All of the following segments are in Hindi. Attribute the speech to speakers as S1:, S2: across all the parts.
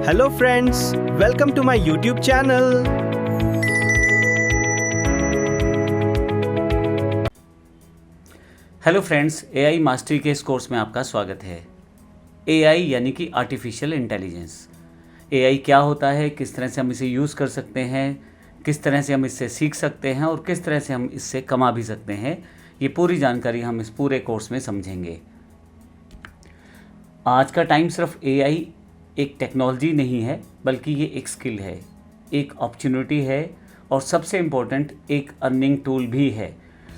S1: Hello friends, welcome to my YouTube channel.
S2: Hello friends, AI mastery के इस कोर्स में आपका स्वागत है। एआई यानी कि आर्टिफिशियल इंटेलिजेंस। एआई क्या होता है, किस तरह से हम इसे यूज़ कर सकते हैं, किस तरह से हम इससे सीख सकते हैं और किस तरह से हम इससे कमा भी सकते हैं, ये पूरी जानकारी हम इस पूरे कोर्स में समझेंगे। आज का टाइम सिर्फ एआई एक टेक्नोलॉजी नहीं है, बल्कि ये एक स्किल है, एक अपॉर्चुनिटी है और सबसे इम्पोर्टेंट एक अर्निंग टूल भी है।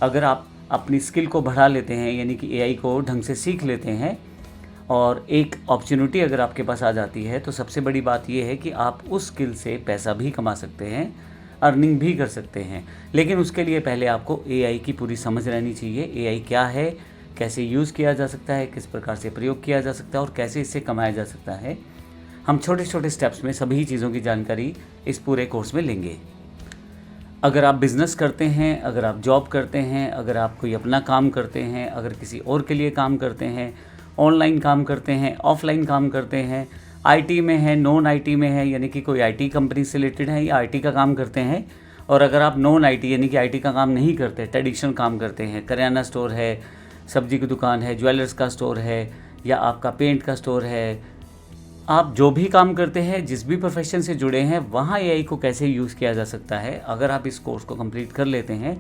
S2: अगर आप अपनी स्किल को बढ़ा लेते हैं, यानी कि एआई को ढंग से सीख लेते हैं और एक अपॉर्चुनिटी अगर आपके पास आ जाती है, तो सबसे बड़ी बात यह है कि आप उस स्किल से पैसा भी कमा सकते हैं, अर्निंग भी कर सकते हैं। लेकिन उसके लिए पहले आपको एआई की पूरी समझ रहनी चाहिए। एआई क्या है, कैसे यूज़ किया जा सकता है, किस प्रकार से प्रयोग किया जा सकता है और कैसे इससे कमाया जा सकता है। हम छोटे छोटे स्टेप्स में सभी चीज़ों की जानकारी इस पूरे कोर्स में लेंगे। अगर आप बिज़नेस करते हैं, अगर आप जॉब करते हैं, अगर आप कोई अपना काम करते हैं, अगर किसी और के लिए काम करते हैं, ऑनलाइन काम करते हैं, ऑफलाइन काम करते हैं, आईटी में है, नॉन आईटी में है, यानी कि कोई आईटी कंपनी से रिलेटेड है या आईटी का काम करते हैं, और अगर आप नॉन आईटी यानी कि आईटी का काम नहीं करते, ट्रेडिशनल काम करते हैं, करियाना स्टोर है, सब्जी की दुकान है, ज्वेलर्स का स्टोर है या आपका पेंट का स्टोर है, आप जो भी काम करते हैं, जिस भी प्रोफेशन से जुड़े हैं, वहाँ एआई को कैसे यूज़ किया जा सकता है। अगर आप इस कोर्स को कंप्लीट कर लेते हैं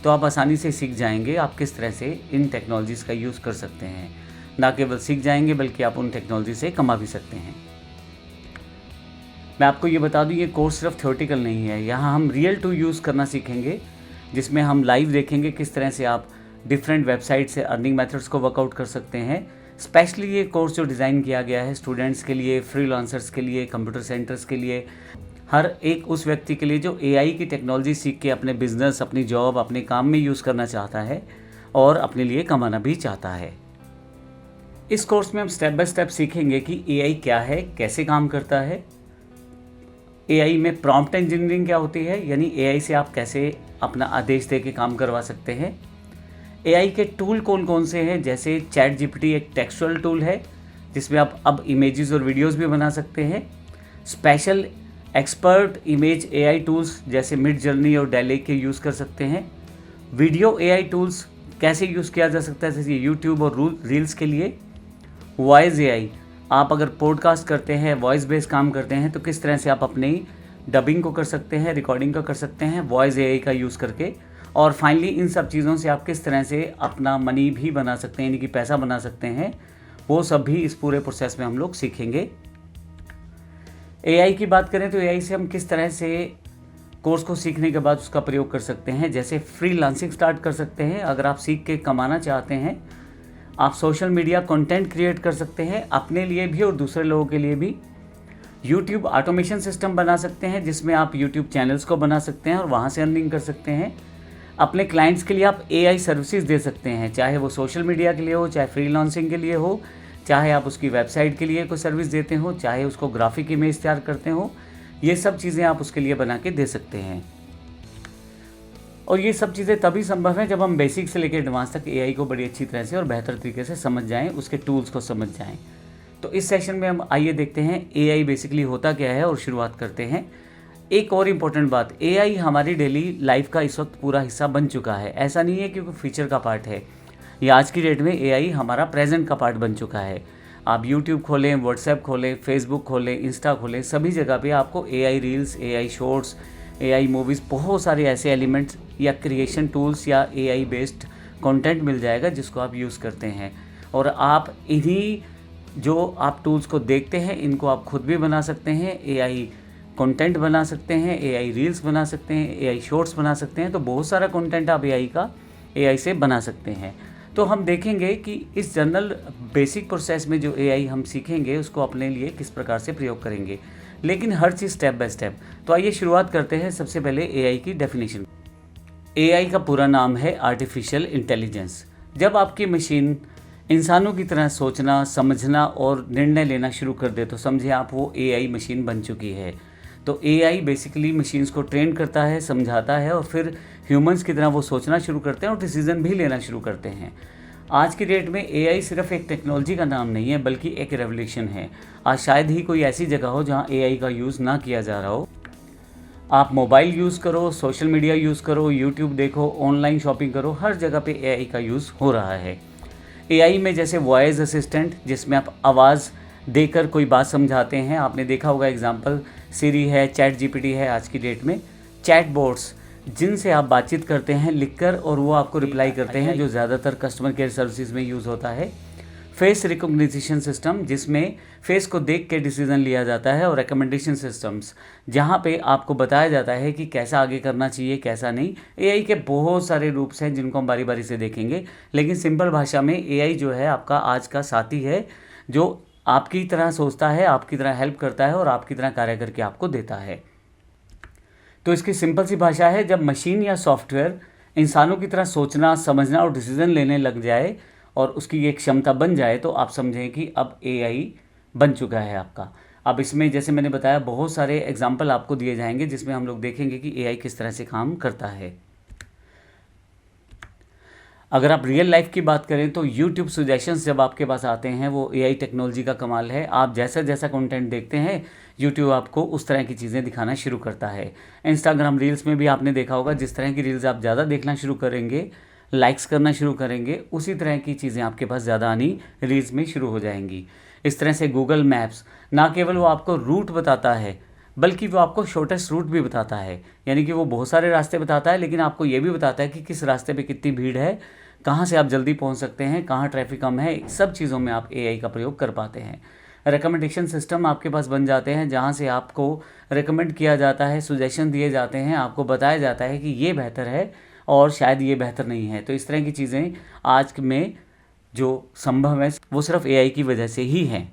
S2: तो आप आसानी से सीख जाएंगे आप किस तरह से इन टेक्नोलॉजीज़ का यूज़ कर सकते हैं। ना केवल सीख जाएंगे बल्कि आप उन टेक्नोलॉजी से कमा भी सकते हैं। मैं आपको ये बता दूँ, ये कोर्स सिर्फ थ्योरेटिकल नहीं है। यहाँ हम रियल टू यूज़ करना सीखेंगे, जिसमें हम लाइव देखेंगे किस तरह से आप डिफरेंट वेबसाइट से अर्निंग मेथड्स को वर्कआउट कर सकते हैं। स्पेशली ये कोर्स जो डिज़ाइन किया गया है स्टूडेंट्स के लिए, फ्रीलांसर्स के लिए, कंप्यूटर सेंटर्स के लिए, हर एक उस व्यक्ति के लिए जो एआई की टेक्नोलॉजी सीख के अपने बिजनेस, अपनी जॉब, अपने काम में यूज़ करना चाहता है और अपने लिए कमाना भी चाहता है। इस कोर्स में हम स्टेप बाय स्टेप सीखेंगे कि एआई क्या है, कैसे काम करता है, एआई में प्रॉम्प्ट इंजीनियरिंग क्या होती है, यानी एआई से आप कैसे अपना आदेश दे के काम करवा सकते हैं। एआई के टूल कौन कौन से हैं, जैसे चैट जीपीटी एक टेक्सचुअल टूल है जिसमें आप अब इमेजेस और वीडियोस भी बना सकते हैं। Special expert image AI tools जैसे मिड जर्नी और डेली के यूज़ कर सकते हैं। वीडियो एआई टूल्स कैसे यूज़ किया जा सकता है, जैसे यूट्यूब और रील्स के लिए। वॉइस एआई, आप अगर पॉडकास्ट करते हैं, वॉइस बेस्ड काम करते हैं, तो किस तरह से आप अपनी डबिंग को कर सकते हैं, रिकॉर्डिंग को कर सकते हैं वॉइस एआई का यूज़ करके। और फाइनली इन सब चीज़ों से आप किस तरह से अपना मनी भी बना सकते हैं, यानी कि पैसा बना सकते हैं, वो सब भी इस पूरे प्रोसेस में हम लोग सीखेंगे। एआई की बात करें तो एआई से हम किस तरह से कोर्स को सीखने के बाद उसका प्रयोग कर सकते हैं। जैसे फ्रीलांसिंग स्टार्ट कर सकते हैं। अगर आप सीख के कमाना चाहते हैं, आप सोशल मीडिया कंटेंट क्रिएट कर सकते हैं, अपने लिए भी और दूसरे लोगों के लिए भी। यूट्यूब ऑटोमेशन सिस्टम बना सकते हैं, जिसमें आप यूट्यूब चैनल्स को बना सकते हैं और वहाँ से अर्निंग कर सकते हैं। अपने क्लाइंट्स के लिए आप एआई सर्विसेज दे सकते हैं, चाहे वो सोशल मीडिया के लिए हो, चाहे फ्रीलांसिंग के लिए हो, चाहे आप उसकी वेबसाइट के लिए कोई सर्विस देते हो, चाहे उसको ग्राफिक इमेज तैयार करते हो। ये सब चीज़ें आप उसके लिए बना के दे सकते हैं। और ये सब चीज़ें तभी संभव है जब हम बेसिक से लेकर एडवांस तक एआई को बड़ी अच्छी तरह से और बेहतर तरीके से समझ जाएँ, उसके टूल्स को समझ जाएँ। तो इस सेशन में हम आइए देखते हैं एआई बेसिकली होता क्या है और शुरुआत करते हैं। एक और इम्पोर्टेंट बात, एआई हमारी डेली लाइफ का इस वक्त पूरा हिस्सा बन चुका है। ऐसा नहीं है कि कोई फीचर का पार्ट है। ये आज की डेट में एआई हमारा प्रेजेंट का पार्ट बन चुका है। आप यूट्यूब खोलें, व्हाट्सएप खोलें, फेसबुक खोलें, इंस्टा खोलें, सभी जगह पे आपको AI reels, AI shorts, AI movies, बहुत सारे ऐसे एलिमेंट्स या क्रिएशन टूल्स या एआई बेस्ड कंटेंट मिल जाएगा जिसको आप यूज़ करते हैं। और आप इन्हीं जो आप टूल्स को देखते हैं, इनको आप खुद भी बना सकते हैं। एआई कंटेंट बना सकते हैं, एआई रील्स बना सकते हैं, एआई शॉर्ट्स बना सकते हैं। तो बहुत सारा कंटेंट आप एआई से बना सकते हैं। तो हम देखेंगे कि इस जनरल बेसिक प्रोसेस में जो एआई हम सीखेंगे उसको अपने लिए किस प्रकार से प्रयोग करेंगे, लेकिन हर चीज़ स्टेप बाय स्टेप। तो आइए शुरुआत करते हैं सबसे पहले एआई की डेफिनेशन। एआई का पूरा नाम है आर्टिफिशियल इंटेलिजेंस। जब आपकी मशीन इंसानों की तरह सोचना, समझना और निर्णय लेना शुरू कर दे तो समझे आप वो एआई मशीन बन चुकी है। तो एआई बेसिकली मशीन्स को ट्रेन करता है, समझाता है और फिर ह्यूमंस की तरह वो सोचना शुरू करते हैं और डिसीजन भी लेना शुरू करते हैं। आज की डेट में एआई सिर्फ एक टेक्नोलॉजी का नाम नहीं है बल्कि एक रेवोल्यूशन है। आज शायद ही कोई ऐसी जगह हो जहां एआई का यूज़ ना किया जा रहा हो। आप मोबाइल यूज़ करो, सोशल मीडिया यूज़ करो, यूट्यूब देखो, ऑनलाइन शॉपिंग करो, हर जगह पे एआई का यूज़ हो रहा है। एआई में जैसे वॉइस असिस्टेंट, जिसमें आप आवाज़ देकर कोई बात समझाते हैं, आपने देखा होगा एग्जांपल सिरी है, चैट जीपीटी है। आज की डेट में चैट बोट्स, जिनसे आप बातचीत करते हैं लिखकर और वो आपको रिप्लाई करते हैं, जो ज़्यादातर कस्टमर केयर सर्विसेज में यूज़ होता है। फेस रिकॉग्निशन सिस्टम, जिसमें फेस को देख के डिसीजन लिया जाता है। और रिकमेंडेशन सिस्टम्स, जहाँ पे आपको बताया जाता है कि कैसा आगे करना चाहिए, कैसा नहीं। एआई के बहुत सारे रूप्स हैं जिनको हम बारी बारी से देखेंगे, लेकिन सिंपल भाषा में एआई जो है आपका आज का साथी है, जो आपकी तरह सोचता है, आपकी तरह हेल्प करता है और आपकी तरह कार्य करके आपको देता है। तो इसकी सिंपल सी भाषा है, जब मशीन या सॉफ्टवेयर इंसानों की तरह सोचना, समझना और डिसीजन लेने लग जाए और उसकी एक क्षमता बन जाए, तो आप समझें कि अब एआई बन चुका है आपका। अब इसमें जैसे मैंने बताया बहुत सारे एग्जाम्पल आपको दिए जाएंगे जिसमें हम लोग देखेंगे कि एआई किस तरह से काम करता है। अगर आप रियल लाइफ की बात करें तो यूट्यूब सजेशंस जब आपके पास आते हैं, वो एआई टेक्नोलॉजी का कमाल है। आप जैसा जैसा कंटेंट देखते हैं, यूट्यूब आपको उस तरह की चीज़ें दिखाना शुरू करता है। इंस्टाग्राम रील्स में भी आपने देखा होगा, जिस तरह की रील्स आप ज़्यादा देखना शुरू करेंगे, लाइक्स करना शुरू करेंगे, उसी तरह की चीज़ें आपके पास ज़्यादा आनी रील्स में शुरू हो जाएंगी। इस तरह से गूगल मैप्स ना केवल वो आपको रूट बताता है, बल्कि वो आपको शॉर्टेस्ट रूट भी बताता है। यानी कि वो बहुत सारे रास्ते बताता है, लेकिन आपको ये भी बताता है कि किस रास्ते पे कितनी भीड़ है, कहाँ से आप जल्दी पहुँच सकते हैं, कहाँ ट्रैफिक कम है। सब चीज़ों में आप एआई का प्रयोग कर पाते हैं। रिकमेंडेशन सिस्टम आपके पास बन जाते हैं, जहाँ से आपको रिकमेंड किया जाता है, सुजेशन दिए जाते हैं, आपको बताया जाता है कि ये बेहतर है और शायद ये बेहतर नहीं है। तो इस तरह की चीज़ें आज में जो संभव है वो सिर्फ एआई की वजह से ही हैं।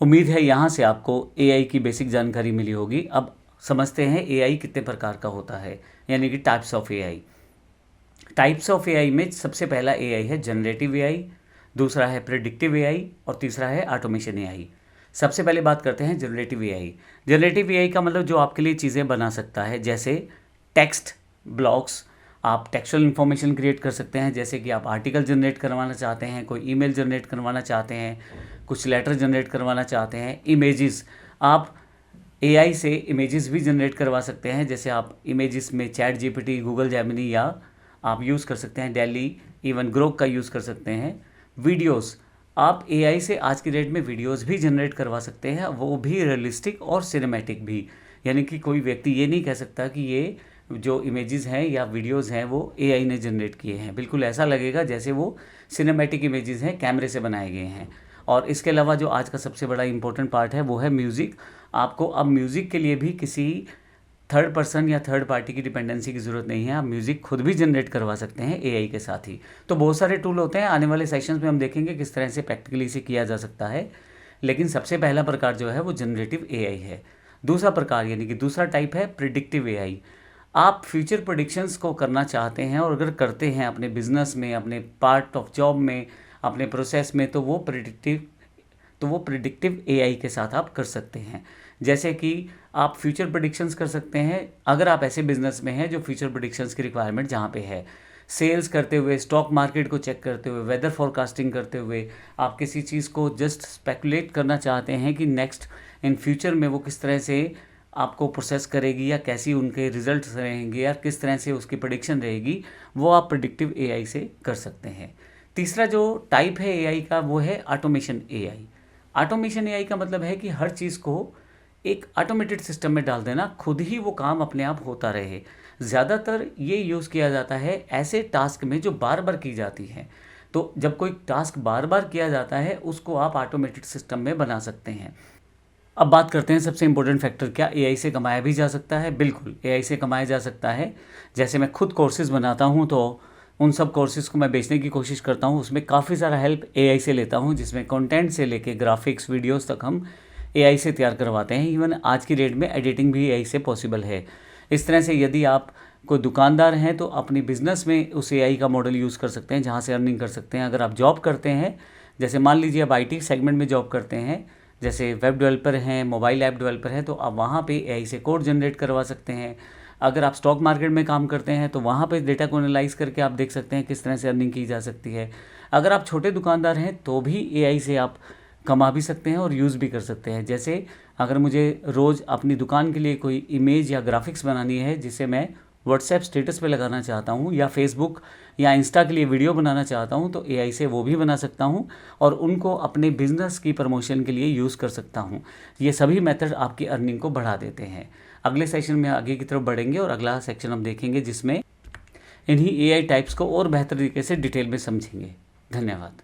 S2: उम्मीद है यहाँ से आपको एआई की बेसिक जानकारी मिली होगी। अब समझते हैं एआई कितने प्रकार का होता है, यानी कि types of AI. Types of AI में सबसे पहला एआई है जनरेटिव एआई, दूसरा है प्रेडिक्टिव एआई और तीसरा है ऑटोमेशन एआई। सबसे पहले बात करते हैं जनरेटिव एआई। जनरेटिव एआई का मतलब जो आपके लिए चीज़ें बना सकता है, जैसे टेक्स्ट ब्लॉक्स, आप टेक्सचुअल इन्फॉर्मेशन क्रिएट कर सकते हैं। जैसे कि आप आर्टिकल जनरेट करवाना चाहते हैं, कोई ईमेल जनरेट करवाना चाहते हैं, कुछ लेटर जनरेट करवाना चाहते हैं। इमेजेस, आप एआई से इमेजेस भी जनरेट करवा सकते हैं। जैसे आप इमेजेस में चैट जीपीटी, गूगल जेमिनी या आप यूज़ कर सकते हैं डेली, इवन ग्रोक का यूज़ कर सकते हैं। वीडियोस, आप एआई से आज की डेट में वीडियोस भी जनरेट करवा सकते हैं, वो भी रियलिस्टिक और सिनेमैटिक भी। यानी कि कोई व्यक्ति ये नहीं कह सकता कि ये जो इमेजेस हैं या वीडियोस हैं वो एआई ने जनरेट किए हैं। बिल्कुल ऐसा लगेगा जैसे वो सिनेमैटिक इमेजेस हैं, कैमरे से बनाए गए हैं। और इसके अलावा जो आज का सबसे बड़ा इंपॉर्टेंट पार्ट है वो है म्यूज़िक। आपको अब म्यूज़िक के लिए भी किसी थर्ड पर्सन या थर्ड पार्टी की डिपेंडेंसी की ज़रूरत नहीं है। आप म्यूज़िक खुद भी जनरेट करवा सकते हैं एआई के साथ ही। तो बहुत सारे टूल होते हैं, आने वाले सेशंस में हम देखेंगे किस तरह से प्रैक्टिकली इसे किया जा सकता है। लेकिन सबसे पहला प्रकार जो है वो जनरेटिव एआई है। दूसरा प्रकार यानी कि दूसरा टाइप है प्रेडिक्टिव एआई। आप फ्यूचर प्रेडिक्शंस को करना चाहते हैं और अगर करते हैं अपने बिजनेस में, अपने पार्ट ऑफ जॉब में, अपने प्रोसेस में, तो वो प्रेडिक्टिव एआई के साथ आप कर सकते हैं। जैसे कि आप फ्यूचर प्रेडिक्शंस कर सकते हैं अगर आप ऐसे बिजनेस में हैं जो फ्यूचर प्रेडिक्शंस की रिक्वायरमेंट जहाँ पे है। सेल्स करते हुए, स्टॉक मार्केट को चेक करते हुए, वेदर फोरकास्टिंग करते हुए, आप किसी चीज़ को जस्ट स्पेकुलेट करना चाहते हैं कि नेक्स्ट इन फ्यूचर में वो किस तरह से आपको प्रोसेस करेगी या कैसी उनके रिजल्ट्स रहेंगे या किस तरह से उसकी प्रेडिक्शन रहेगी, वो आप प्रेडिक्टिव एआई से कर सकते हैं। तीसरा जो टाइप है एआई का वो है ऑटोमेशन एआई। ऑटोमेशन एआई का मतलब है कि हर चीज़ को एक ऑटोमेटेड सिस्टम में डाल देना, खुद ही वो काम अपने आप होता रहे। ज़्यादातर ये यूज़ किया जाता है ऐसे टास्क में जो बार बार की जाती हैं। तो जब कोई टास्क बार बार किया जाता है उसको आप ऑटोमेटेड सिस्टम में बना सकते हैं। अब बात करते हैं सबसे इम्पोर्टेंट फैक्टर, क्या एआई से कमाया भी जा सकता है? बिल्कुल एआई से कमाया जा सकता है। जैसे मैं खुद कोर्सेज़ बनाता हूँ तो उन सब कोर्सेज़ को मैं बेचने की कोशिश करता हूँ, उसमें काफ़ी सारा हेल्प एआई से लेता हूँ, जिसमें कंटेंट से लेके ग्राफिक्स, वीडियोस तक हम एआई से तैयार करवाते हैं। इवन आज की डेट में एडिटिंग भी एआई से पॉसिबल है। इस तरह से यदि आप कोई दुकानदार हैं तो अपनी बिज़नेस में उस एआई का मॉडल यूज़ कर सकते हैं, जहाँ से अर्निंग कर सकते हैं। अगर आप जॉब करते हैं, जैसे मान लीजिए आप आईटी सेगमेंट में जॉब करते हैं, जैसे वेब डेवलपर हैं, मोबाइल ऐप डेवलपर हैं, तो आप वहाँ पे एआई से कोड जनरेट करवा सकते हैं। अगर आप स्टॉक मार्केट में काम करते हैं तो वहाँ पे डेटा को एनालाइज करके आप देख सकते हैं किस तरह से अर्निंग की जा सकती है। अगर आप छोटे दुकानदार हैं तो भी एआई से आप कमा भी सकते हैं और यूज़ भी कर सकते हैं। जैसे अगर मुझे रोज़ अपनी दुकान के लिए कोई इमेज या ग्राफिक्स बनानी है जिसे मैं व्हाट्सएप स्टेटस पे लगाना चाहता हूँ या फेसबुक या इंस्टा के लिए वीडियो बनाना चाहता हूँ, तो एआई से वो भी बना सकता हूँ और उनको अपने बिजनेस की प्रमोशन के लिए यूज़ कर सकता हूँ। ये सभी मेथड आपकी अर्निंग को बढ़ा देते हैं। अगले सेक्शन में आगे की तरफ बढ़ेंगे और अगला सेक्शन हम देखेंगे जिसमें इन्हीं एआई टाइप्स को और बेहतर तरीके से डिटेल में समझेंगे। धन्यवाद।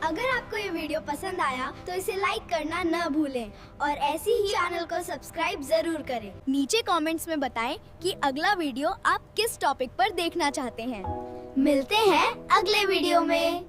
S3: अगर आपको ये वीडियो पसंद आया तो इसे लाइक करना न भूलें और ऐसे ही चैनल को सब्सक्राइब जरूर करें। नीचे कमेंट्स में बताएं कि अगला वीडियो आप किस टॉपिक पर देखना चाहते हैं। मिलते हैं अगले वीडियो में।